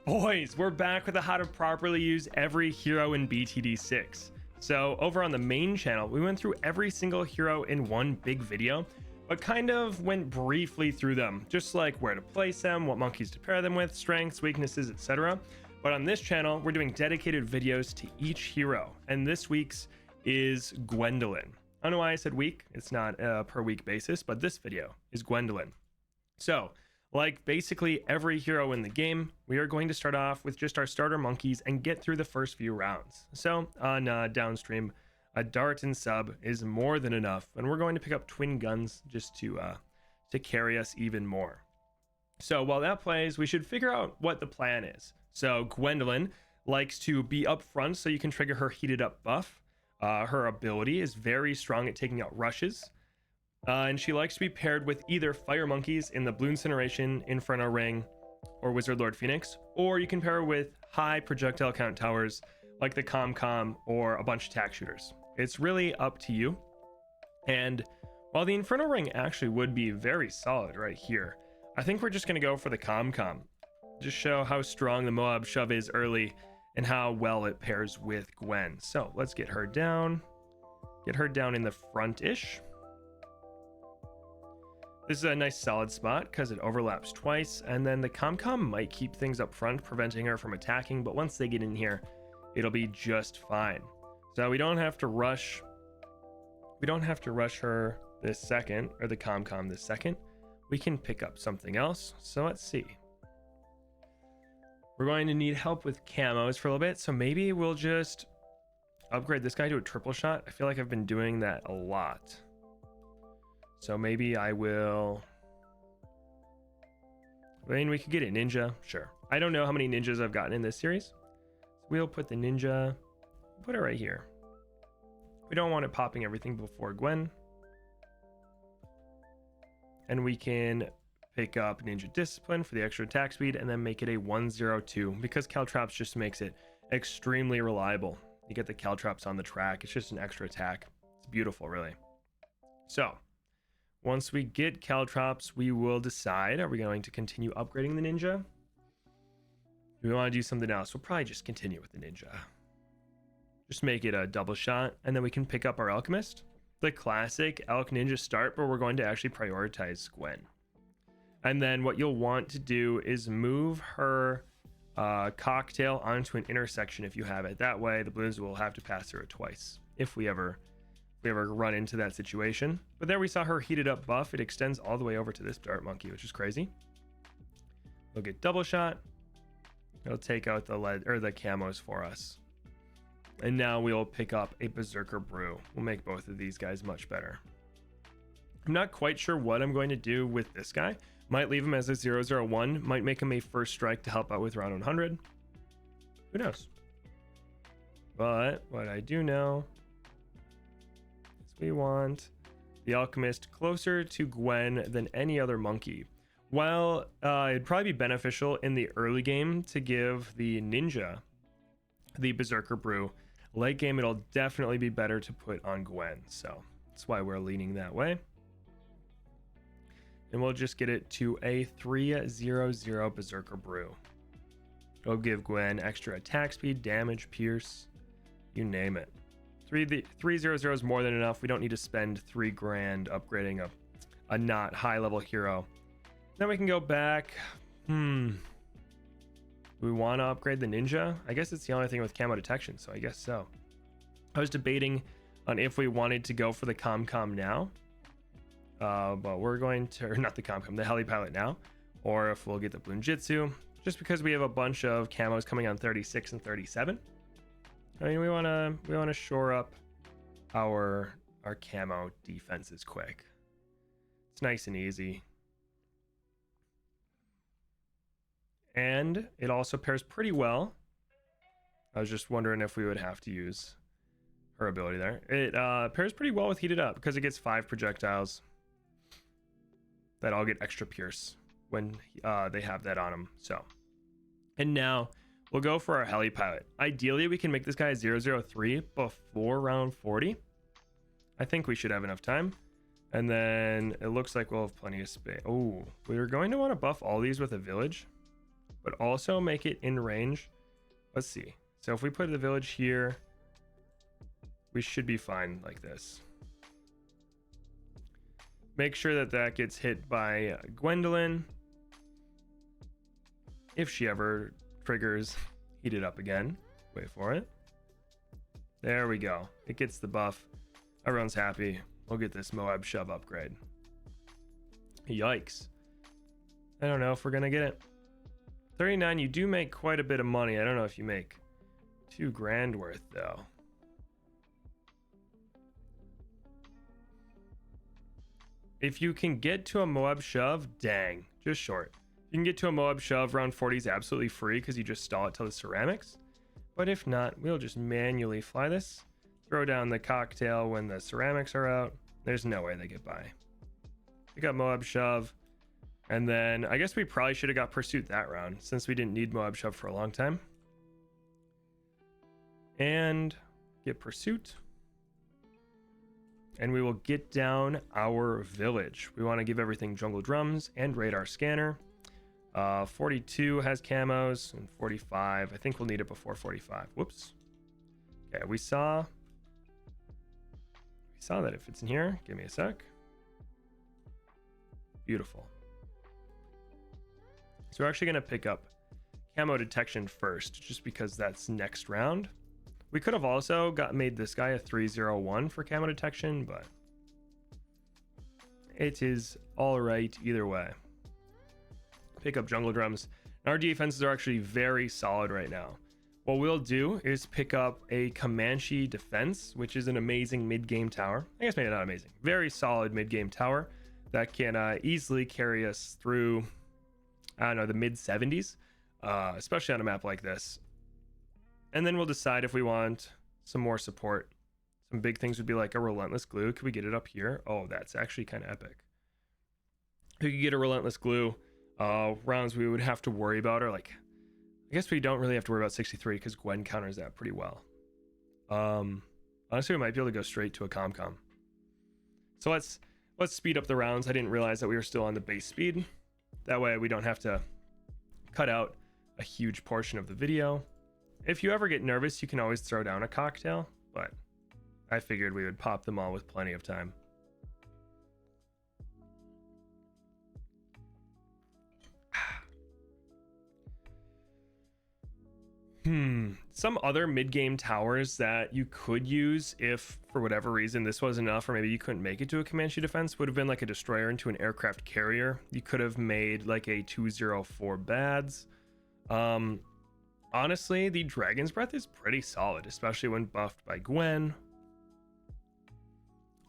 Boys, we're back with how to properly use every hero in BTD6. So over on the main channel, we went through every single hero in one big video, but kind of went briefly through them, just like where to place them, what monkeys to pair them with, strengths, weaknesses, etc. But on this channel, we're doing dedicated videos to each hero, and this week's is Gwendolin. I don't know why I said week, it's not a per week basis, but this video is Gwendolin. So, like basically every hero in the game, we are going to start off with just our starter monkeys and get through the first few rounds. So on downstream, a dart and sub is more than enough, and we're going to pick up twin guns just to carry us even more. So while that plays, we should figure out what the plan is. So Gwendolin likes to be up front so you can trigger her heated up buff. Her ability is very strong at taking out rushes. And she likes to be paired with either fire monkeys in the Blue Incineration, Inferno Ring, or Wizard Lord Phoenix, or you can pair her with high projectile count towers like the Com or a bunch of attack shooters. It's really up to you. And while the Inferno Ring actually would be very solid right here, I think we're just going to go for the Com. Just show how strong the Moab shove is early and how well it pairs with Gwen. So let's get her down. Get her down in the front-ish. This is a nice solid spot because it overlaps twice, and then the Com might keep things up front, preventing her from attacking, but once they get in here, it'll be just fine. So we don't have to rush. We don't have to rush her this second, or the Com this second. We can pick up something else. So let's see. We're going to need help with camos for a little bit, so maybe we'll just upgrade this guy to a triple shot. I feel like I've been doing that a lot. So maybe I will... I mean, we could get a ninja. Sure. I don't know how many ninjas I've gotten in this series. So we'll put the ninja... Put it right here. We don't want it popping everything before Gwen. And we can pick up Ninja Discipline for the extra attack speed and then make it a 102 because Caltrops just makes it extremely reliable. You get the Caltrops on the track. It's just an extra attack. It's beautiful, really. So... once we get Caltrops, we will decide, are we going to continue upgrading the ninja? Do we want to do something else? We'll probably just continue with the ninja. Just make it a double shot, and then we can pick up our alchemist. The classic Elk Ninja start, but we're going to actually prioritize Gwen. And then what you'll want to do is move her cocktail onto an intersection if you have it. That way, the balloons will have to pass through it twice if we ever run into that situation. But there we saw her heated up buff. It extends all the way over to this dart monkey, which is crazy. We'll get double shot. It'll take out the lead or the camos for us. And now we'll pick up a Berserker Brew. We'll make both of these guys much better. I'm not quite sure what I'm going to do with this guy. Might leave him as a 001. Might make him a first strike to help out with round 100. Who knows? But what I do know... we want the alchemist closer to Gwen than any other monkey. While it'd probably be beneficial in the early game to give the ninja the Berserker Brew, late game it'll definitely be better to put on Gwen. So that's why we're leaning that way. And we'll just get it to a 300 Berserker Brew. It'll give Gwen extra attack speed, damage, pierce, you name it. 300 is more than enough. We don't need to spend $3 grand upgrading a not high level hero. Then we can go back. We want to upgrade the ninja. I guess it's the only thing with camo detection, so I guess so. I was debating on if we wanted to go for the Com now. But we're going to, or not the Com, the Heli Pilot now, or if we'll get the Bloonjitsu, just because we have a bunch of camos coming on 36 and 37. I mean, we want to shore up our camo defenses quick. It's nice and easy. And it also pairs pretty well. I was just wondering if we would have to use her ability there. It pairs pretty well with Heated Up because it gets 5 projectiles that all get extra pierce when they have that on them. So, and now... we'll go for our Heli Pilot. Ideally, we can make this guy 003 before round 40. I think we should have enough time. And then it looks like we'll have plenty of space. Oh, we're going to want to buff all these with a village. but also make it in range. Let's see. So if we put the village here, we should be fine like this. Make sure that that gets hit by Gwendolin. If she ever triggers, heat it up again. Wait for it. There we go. It gets the buff. Everyone's happy. We'll get this Moab shove upgrade. Yikes. I don't know if we're going to get it. 39, you do make quite a bit of money. I don't know if you make $2,000 worth though. If you can get to a Moab shove, dang, just short. You can get to a Moab shove, round 40 is absolutely free because you just stall it till the ceramics. But if not, we'll just manually fly this, throw down the cocktail when the ceramics are out. There's no way they get by. We got Moab shove, and then I guess we probably should have got pursuit that round since we didn't need Moab shove for a long time. And get pursuit. And we will get down our village. We want to give everything jungle drums and radar scanner. 42 has camos and 45. I think we'll need it before 45. Whoops. Okay, we saw that if it's in here. Give me a sec. Beautiful. So we're actually going to pick up camo detection first, just because that's next round. We could have also made this guy a 301 for camo detection, but it is all right either way. Pick up jungle drums. Our defenses are actually very solid right now. What we'll do is pick up a Comanche defense, which is an amazing mid-game tower. I guess maybe not amazing. Very solid mid-game tower that can easily carry us through, I don't know, the mid-70s, especially on a map like this. And then we'll decide if we want some more support. Some big things would be like a relentless glue. Could we get it up here? Oh, that's actually kind of epic. If we could get a relentless glue, rounds we would have to worry about are like, I guess we don't really have to worry about 63 because Gwen counters that pretty well. Honestly, we might be able to go straight to a com-com. So let's speed up the rounds. I didn't realize that we were still on the base speed. That way we don't have to cut out a huge portion of the video. If you ever get nervous, you can always throw down a cocktail, but I figured we would pop them all with plenty of time. Some other mid-game towers that you could use if, for whatever reason, this wasn't enough, or maybe you couldn't make it to a Comanche defense, would have been like a destroyer into an aircraft carrier. You could have made like a 204 bads. Honestly, the Dragon's Breath is pretty solid, especially when buffed by Gwen.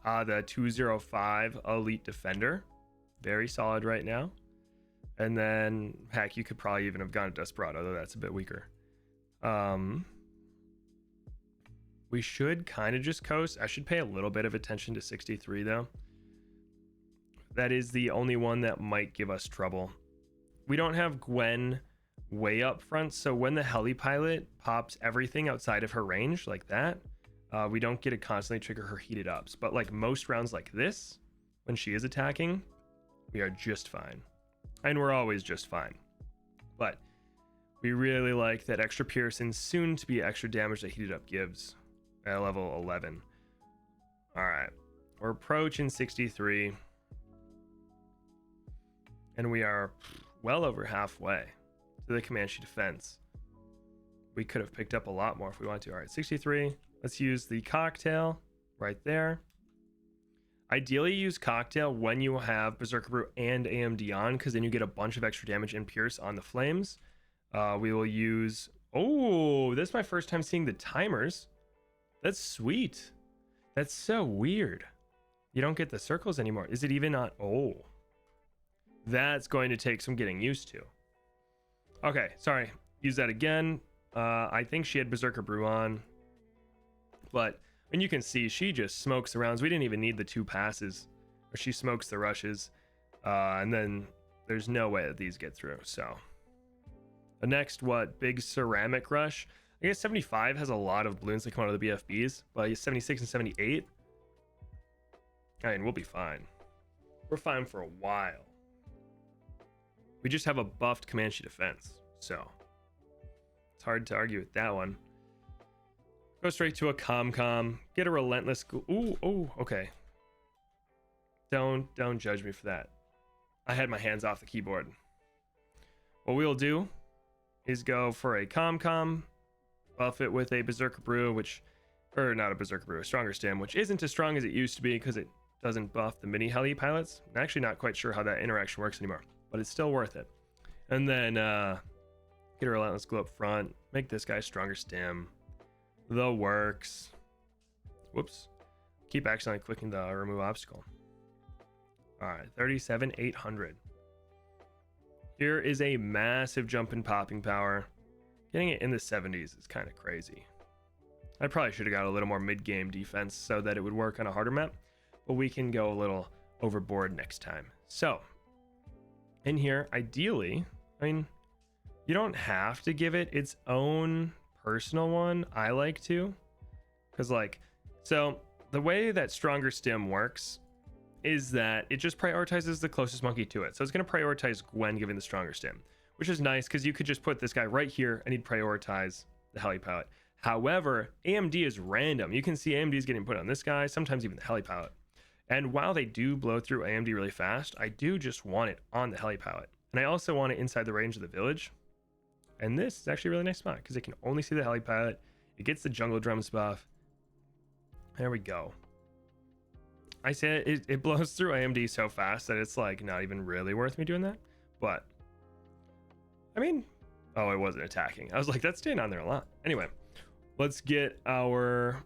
The 205 Elite Defender, very solid right now. And then, heck, you could probably even have gone to Desperado, though that's a bit weaker. We should kind of just coast. I should pay a little bit of attention to 63, though. That is the only one that might give us trouble. We don't have Gwen way up front, so when the heli pilot pops everything outside of her range like that, we don't get to constantly trigger her heated ups. But like most rounds like this, when she is attacking, we are just fine, and we're always just fine. But we really like that extra pierce and soon to be extra damage that heated up gives at level 11. All right, we're approaching 63 and we are well over halfway to the Comanche defense. We could have picked up a lot more if we wanted to. All right, 63. Let's use the cocktail right there. Ideally, use cocktail when you have Berserker Brew and AMD on, because then you get a bunch of extra damage and pierce on the flames. We will use... Oh, this is my first time seeing the timers. That's sweet. That's so weird. You don't get the circles anymore. Is it even on? Oh, that's going to take some getting used to. Okay, sorry. Use that again. I think she had Berserker Brew on, but and you can see she just smokes the rounds. We didn't even need the 2 passes, or she smokes the rushes, and then there's no way that these get through. So the next, big ceramic rush. I guess 75 has a lot of balloons that come out of the BFBs, but 76 and 78, I mean, we'll be fine. We're fine for a while. We just have a buffed Comanche defense, So it's hard to argue with that one. Go straight to a com. Get a relentless. Ooh, okay. Don't judge me for that. I had my hands off the keyboard. What we'll do is go for a com, buff it with a Berserker Brew, or not a Berserker Brew, a Stronger Stim, which isn't as strong as it used to be because it doesn't buff the mini heli pilots. I'm actually not quite sure how that interaction works anymore, but it's still worth it. And then get a Relentless Glue up front, make this guy Stronger Stim. The works. Whoops. Keep accidentally clicking the remove obstacle. All right, 37,800. Here is a massive jump in popping power. Getting it in the 70s is kind of crazy. I probably should have got a little more mid-game defense so that it would work on a harder map, but we can go a little overboard next time. So, in here, ideally, I mean, you don't have to give it its own personal one. I like to, because so the way that Stronger Stim works is that it just prioritizes the closest monkey to it. So it's going to prioritize Gwen giving the Stronger Stim, which is nice because you could just put this guy right here and he'd prioritize the heli pilot. However, AMD is random. You can see AMD is getting put on this guy, sometimes even the heli pilot. And while they do blow through AMD really fast, I do just want it on the heli pilot. And I also want it inside the range of the village. And this is actually a really nice spot because it can only see the heli pilot. It gets the jungle drums buff. There we go. I say it blows through AMD so fast that it's like not even really worth me doing that. But I mean, oh, it wasn't attacking. I was like, that's staying on there a lot. Anyway, let's get our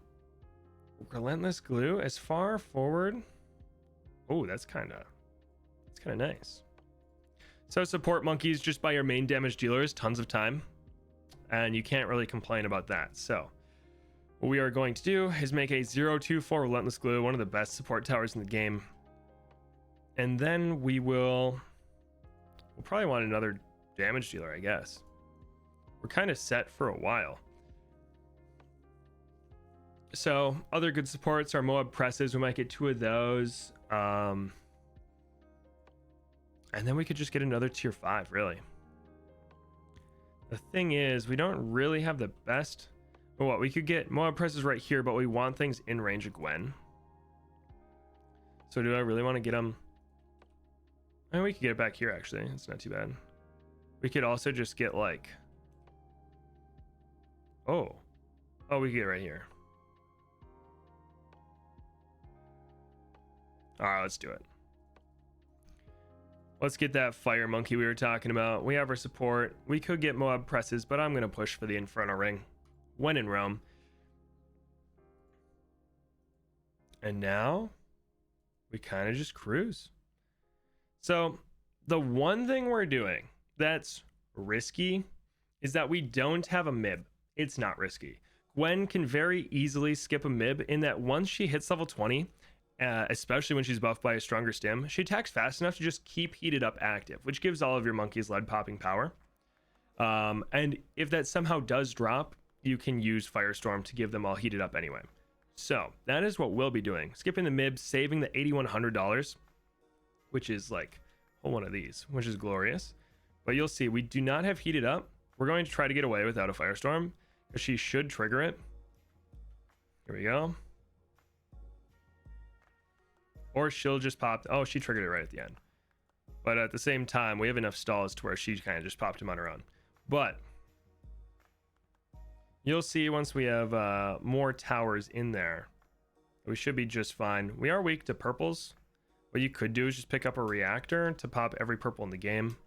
Relentless Glue as far forward. Oh, that's kind of nice. So support monkeys just by your main damage dealers tons of time, and you can't really complain about that. So what we are going to do is make a 024 Relentless Glue, one of the best support towers in the game. And then we'll probably want another damage dealer, I guess. We're kind of set for a while. So other good supports are Moab presses. We might get 2 of those. And then we could just get another tier 5, really. The thing is, we don't really have the best. Well, we could get Moab presses right here, but we want things in range of Gwen. So do I really want to get them? I mean, we could get it back here, actually. It's not too bad. We could also just get like... Oh, we could get it right here. All right, let's do it. Let's get that fire monkey we were talking about. We have our support. We could get Moab presses, but I'm going to push for the Inferno Ring when in Rome. And now we kind of just cruise. So the one thing we're doing that's risky is that we don't have a MIB. It's not risky. Gwen can very easily skip a MIB in that once she hits level 20, especially when she's buffed by a Stronger Stim, she attacks fast enough to just keep heated up active, which gives all of your monkeys lead popping power. And if that somehow does drop, you can use Firestorm to give them all heated up anyway. So that is what we'll be doing. Skipping the MIB, saving the $8,100, which is like one of these, which is glorious. But you'll see, we do not have heated up. We're going to try to get away without a Firestorm, because she should trigger it. Here we go. Or she'll just pop. Oh, she triggered it right at the end. But at the same time, we have enough stalls to where she kind of just popped him on her own. But you'll see once we have more towers in there, we should be just fine. We are weak to purples. What you could do is just pick up a reactor to pop every purple in the game.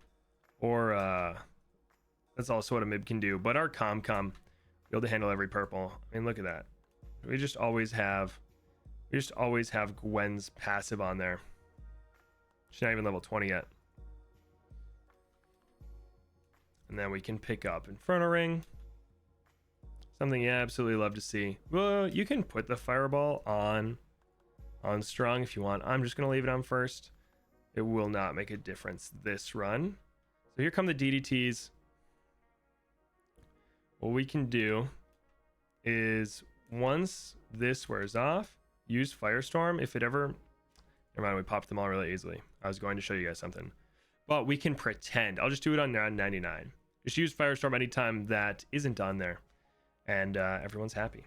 Or that's also what a MIB can do. But our com be able to handle every purple. I mean, look at that. We just always have Gwen's passive on there. She's not even level 20 yet. And then we can pick up Inferno Ring. Something you absolutely love to see. Well, you can put the Fireball on strong if you want. I'm just going to leave it on first. It will not make a difference this run. So here come the DDTs. What we can do is once this wears off, use Firestorm. If it ever... Never mind, we popped them all really easily. I was going to show you guys something. But we can pretend. I'll just do it on 99. Just use Firestorm anytime that isn't on there, and everyone's happy.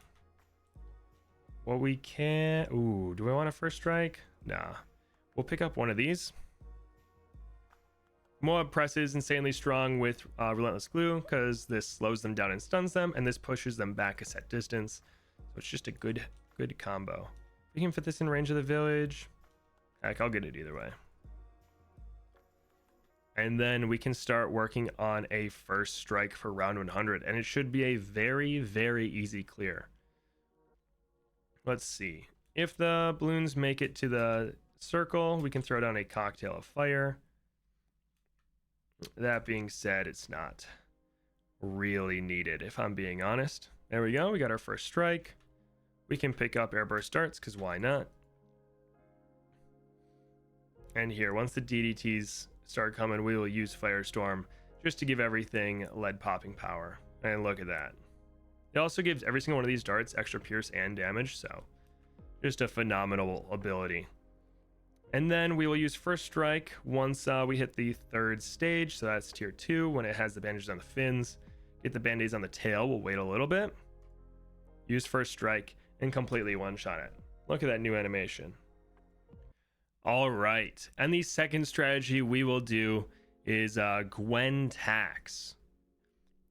What we can... Ooh, do I want a first strike? Nah. We'll pick up one of these. Moab presses insanely strong with Relentless Glue because this slows them down and stuns them, and this pushes them back a set distance. So it's just a good combo. We can fit this in range of the village. Heck, I'll get it either way. And then we can start working on a first strike for round 100, and it should be a very, very easy clear. Let's see. If the balloons make it to the circle, we can throw down a cocktail of fire. That being said, it's not really needed, if I'm being honest. There we go. We got our first strike. We can pick up airburst darts, because why not? And here, once the DDTs start coming, we will use Firestorm just to give everything lead popping power. And look at that. It also gives every single one of these darts extra pierce and damage, so just a phenomenal ability. And then we will use first strike once we hit the third stage, so that's tier 2 when it has the bandages on the fins. Get the band-aids on the tail, we'll wait a little bit. Use first strike and completely one-shot it. Look at that new animation. All right, and the second strategy we will do is Gwen tax.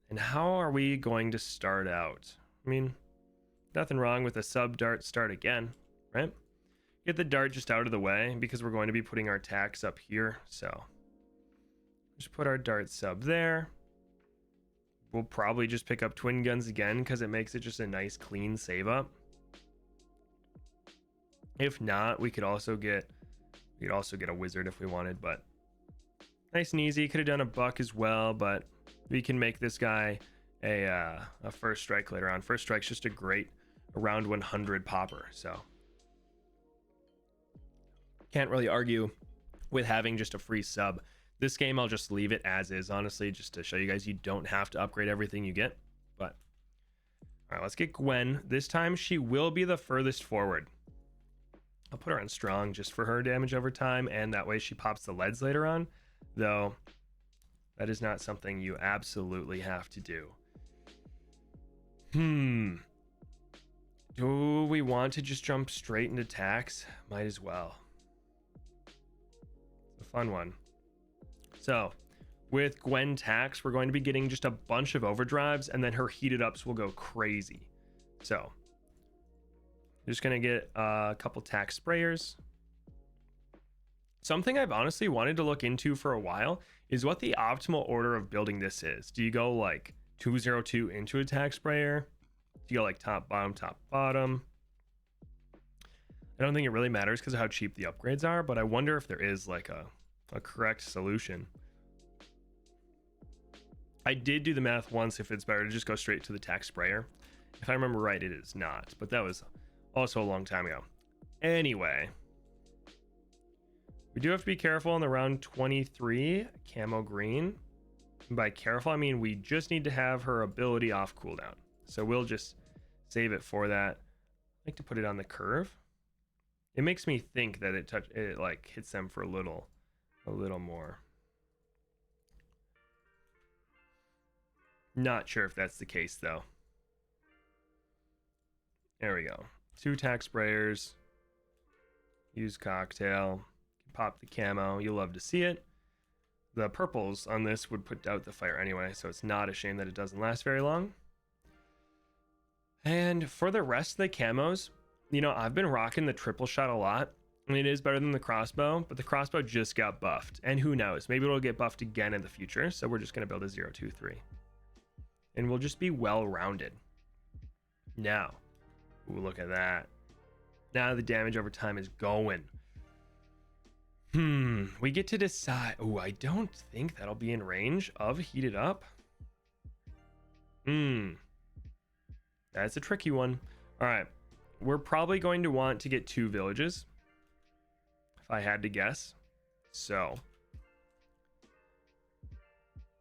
And how are we going to start out? I mean, nothing wrong with a sub dart start again, right? Get the dart just out of the way because we're going to be putting our tax up here. So just put our dart sub there. We'll probably just pick up twin guns again because it makes it just a nice clean save up. If not, we could also get a wizard if we wanted, but nice and easy. Could have done a buck as well, but we can make this guy a first strike later on. First strike's just a great around 100 popper, so can't really argue with having just a free sub. This game I'll just leave it as is, honestly, just to show you guys you don't have to upgrade everything you get. But all right, let's get Gwen. This time she will be the furthest forward. I'll put her on strong just for her damage over time, and that way she pops the leads later on, though that is not something you absolutely have to do. Do we want to just jump straight into tax? Might as well. It's a fun one. So with Gwen tax, we're going to be getting just a bunch of overdrives, and then her heated ups will go crazy. So just gonna get a couple tax sprayers. Something I've honestly wanted to look into for a while is what the optimal order of building this is. Do you go like 202 into a tax sprayer? Do you go like top bottom? I don't think it really matters because of how cheap the upgrades are, but I wonder if there is like a correct solution. I did do the math once if it's better to just go straight to the tax sprayer. If I remember right, it is not, but that was also a long time ago. Anyway, we do have to be careful on the round 23 camo green. And by careful, I mean we just need to have her ability off cooldown. So we'll just save it for that. I like to put it on the curve. It makes me think that it like hits them for a little more. Not sure if that's the case though. There we go. 2 tax sprayers. Use cocktail. Pop the camo. You'll love to see it. The purples on this would put out the fire anyway, so it's not a shame that it doesn't last very long. And for the rest of the camos, you know, I've been rocking the triple shot a lot. And it is better than the crossbow, but the crossbow just got buffed. And who knows, maybe it'll get buffed again in the future. So we're just going to build a 0-2-3. And we'll just be well-rounded. Now, ooh, look at that. Now the damage over time is going. We get to decide. Oh, I don't think that'll be in range of heated up. That's a tricky one. All right. We're probably going to want to get 2 villages, if I had to guess. So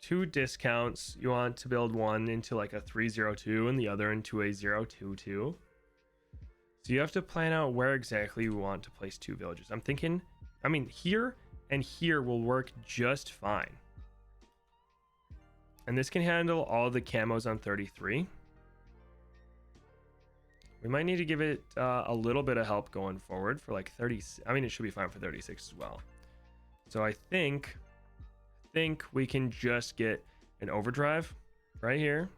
2 discounts. You want to build one into like a 302 and the other into a 022. So you have to plan out where exactly you want to place 2 villages. I'm thinking, I mean, here and here will work just fine. And this can handle all the camos on 33. We might need to give it a little bit of help going forward for like 30. I mean, it should be fine for 36 as well. So I think we can just get an overdrive right here.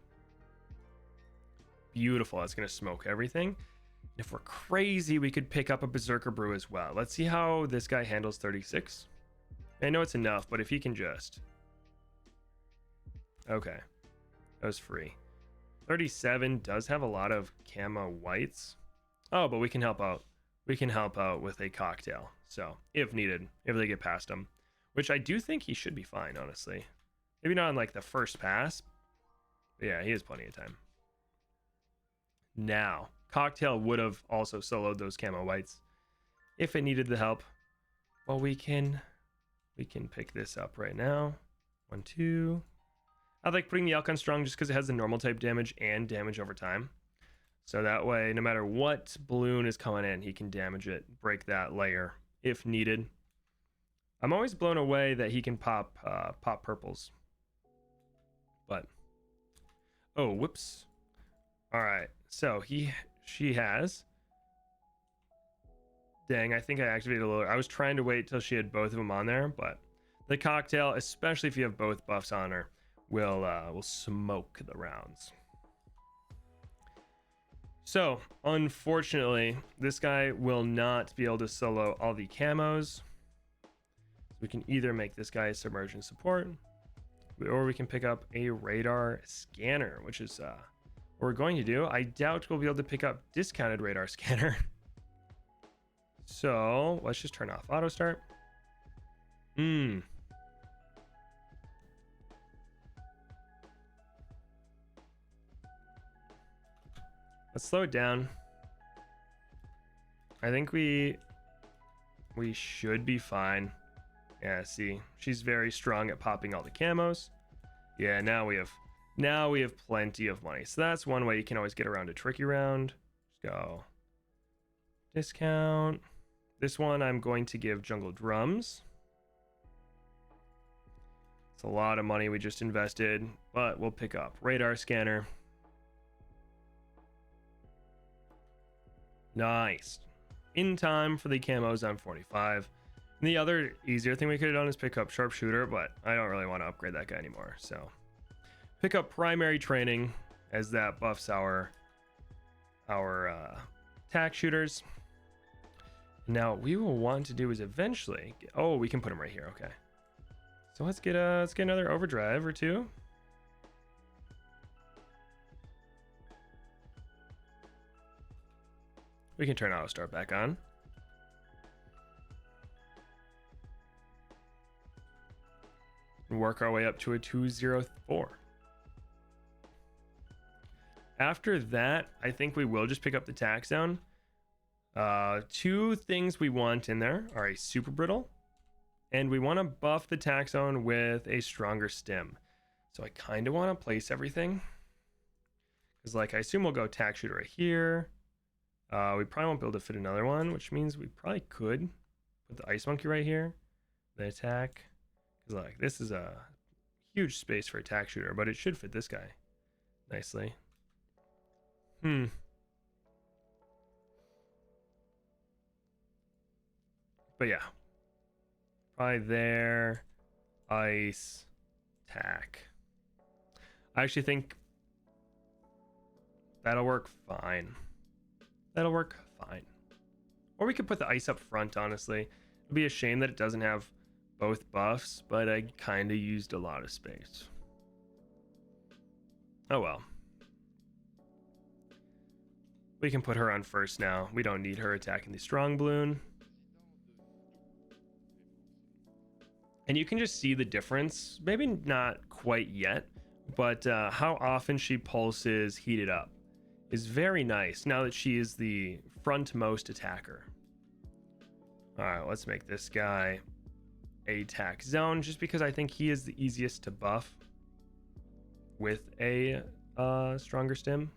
Beautiful. That's going to smoke everything. If we're crazy, we could pick up a Berserker Brew as well. Let's see how this guy handles 36. I know it's enough, but if he can just... Okay. That was free. 37 does have a lot of camo whites. Oh, but we can help out. We can help out with a cocktail. So, if needed, if they get past him. Which I do think he should be fine, honestly. Maybe not on like the first pass. But yeah, he has plenty of time. Now, cocktail would have also soloed those camo whites if it needed the help. Well, we can pick this up right now. 1, 2. I like putting the Elk on strong just because it has the normal type damage and damage over time. So that way, no matter what balloon is coming in, he can damage it, break that layer if needed. I'm always blown away that he can pop purples. But, oh, whoops. All right, so she has. Dang, I think I activated a little. I was trying to wait till she had both of them on there, but the cocktail, especially if you have both buffs on her, will smoke the rounds. So, unfortunately, this guy will not be able to solo all the camos. We can either make this guy a submersion support, or we can pick up a radar scanner, which is what we're going to do. I doubt we'll be able to pick up discounted radar scanner. So, let's just turn off auto start. Let's slow it down. I think we should be fine. Yeah, see, she's very strong at popping all the camos. Yeah, now we have plenty of money. So that's one way you can always get around a tricky round. Just go discount. This one I'm going to give jungle drums. It's a lot of money we just invested, but we'll pick up radar scanner. Nice. In time for the camos on 45. And the other easier thing we could have done is pick up sharpshooter, but I don't really want to upgrade that guy anymore. So pick up primary training, as that buffs our tack shooters. Now what we will want to do is eventually oh, we can put him right here. Okay. So let's get another overdrive or two. We can turn auto start back on. And work our way up to a 204. After that, I think we will just pick up the tack zone. Two things we want in there are a super brittle, and we want to buff the tack zone with a stronger stim. So I kind of want to place everything, because like I assume we'll go tack shooter right here. We probably won't be able to fit another one, which means we probably could put the ice monkey right here, the attack, because like this is a huge space for a tack shooter, but it should fit this guy nicely. But yeah, probably there, ice, tack. I actually think that'll work fine. That'll work fine. Or we could put the ice up front, honestly. It'd be a shame that it doesn't have both buffs, but I kind of used a lot of space. Oh well. We can put her on first now. We don't need her attacking the strong balloon. And you can just see the difference. Maybe not quite yet, but how often she pulses heated up is very nice now that she is the frontmost attacker. All right, let's make this guy a tack zone, just because I think he is the easiest to buff with a stronger stim.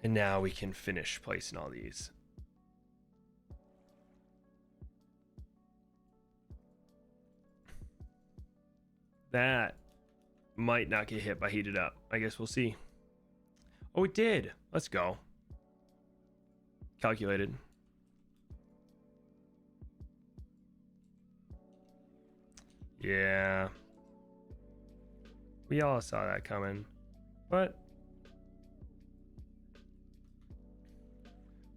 And now we can finish placing all these. That might not get hit by heated up. I guess we'll see. Oh, it did. Let's go. Calculated. Yeah. We all saw that coming. But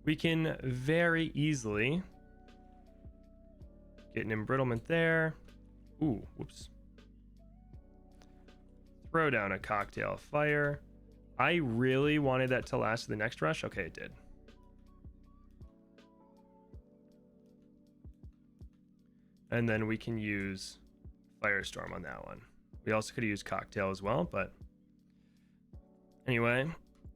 we can very easily get an embrittlement there. Ooh, whoops. Throw down a cocktail of fire. I really wanted that to last the next rush. Okay, it did. And then we can use Firestorm on that one. We also could use Cocktail as well, but anyway.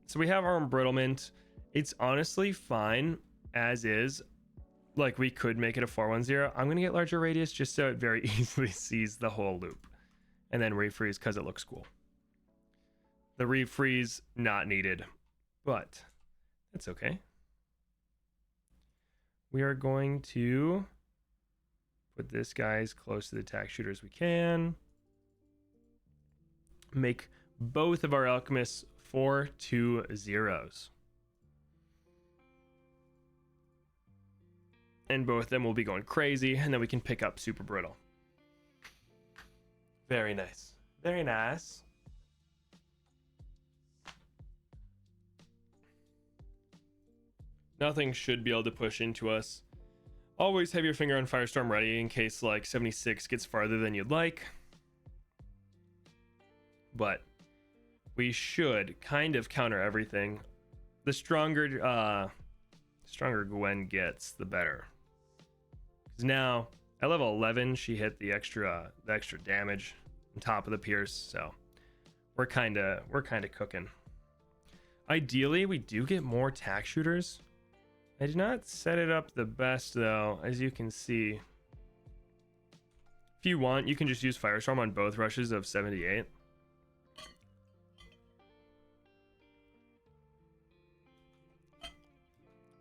So we have our embrittlement. It's honestly fine as is. Like, we could make it a 410. I'm going to get larger radius just so it very easily sees the whole loop. And then refreeze because it looks cool. The refreeze, not needed, but that's okay. We are going to put this guy as close to the attack shooter as we can. Make both of our alchemists 4-2-0s. And both of them will be going crazy, and then we can pick up super brittle. Very nice. Very nice. Nothing should be able to push into us. Always have your finger on Firestorm ready in case like 76 gets farther than you'd like. But we should kind of counter everything. The stronger Gwen gets, the better. Because now at level 11, she hit the extra damage on top of the pierce, so we're kind of cooking. Ideally, we do get more tack shooters. I did not set it up the best though, as you can see. If you want, you can just use Firestorm on both rushes of 78.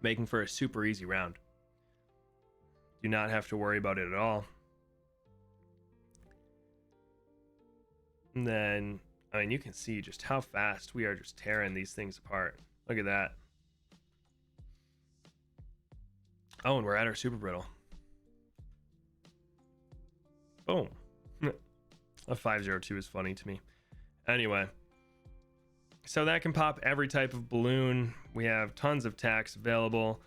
Making for a super easy round. Do not have to worry about it at all. And then, I mean, you can see just how fast we are just tearing these things apart. Look at that. Oh, and we're at our super brittle. Boom. A 502 is funny to me. Anyway. So that can pop every type of balloon. We have tons of tacks available.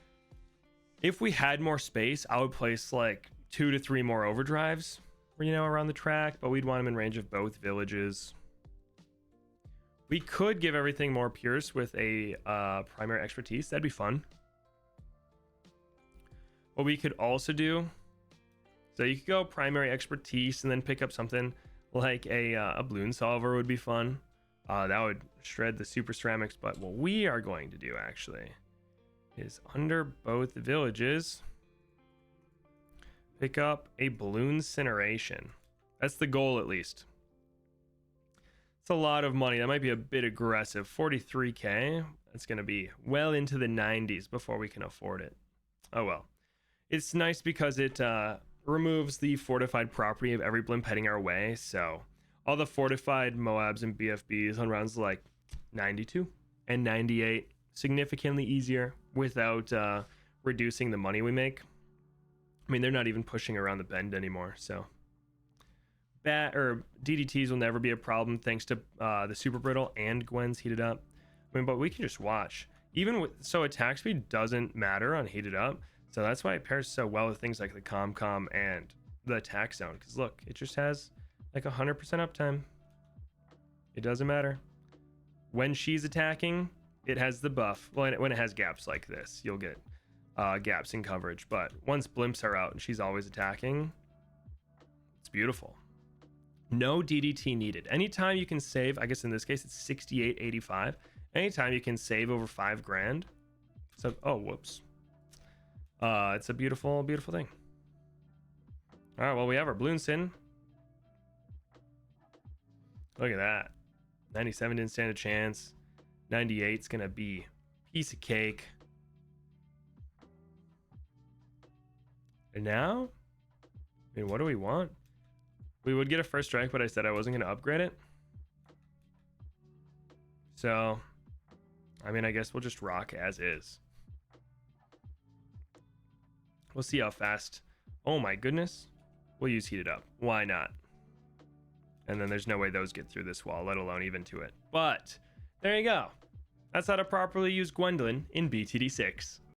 If we had more space, I would place like 2 to 3 more overdrives, you know, around the track, but we'd want them in range of both villages. We could give everything more Pierce with a primary expertise. That'd be fun. What we could also do, so you could go primary expertise and then pick up something like a balloon solver would be fun. That would shred the super ceramics, but what we are going to do actually is under both villages, pick up a balloon incineration. That's the goal, at least. It's a lot of money. That might be a bit aggressive. 43k. That's going to be well into the 90s before we can afford it. Oh well. It's nice because it removes the fortified property of every blimp heading our way. So all the fortified Moabs and BFBs on rounds like 92 and 98, significantly easier without reducing the money we make. I mean, they're not even pushing around the bend anymore. So DDTs will never be a problem thanks to the super brittle and Gwen's heated up. I mean, but we can just watch. Even with, so attack speed doesn't matter on heated up. So that's why it pairs so well with things like the ComCom and the attack zone. Because look, it just has like 100% uptime. It doesn't matter. When she's attacking, it has the buff. Well, when it has gaps like this, you'll get gaps in coverage. But once blimps are out and she's always attacking, it's beautiful. No DDT needed. Anytime you can save, I guess in this case it's 68.85. Anytime you can save over $5,000. So, oh, whoops. It's a beautiful, beautiful thing. All right, well, we have our balloon sin. Look at that. 97 didn't stand a chance. 98's gonna be piece of cake. And now, I mean, what do we want? We would get a first strike, but I said I wasn't going to upgrade it. So, I mean, I guess we'll just rock as is. We'll see how fast. Oh my goodness. We'll use Heated Up. Why not? And then there's no way those get through this wall, let alone even to it. But there you go. That's how to properly use Gwendolin in BTD6.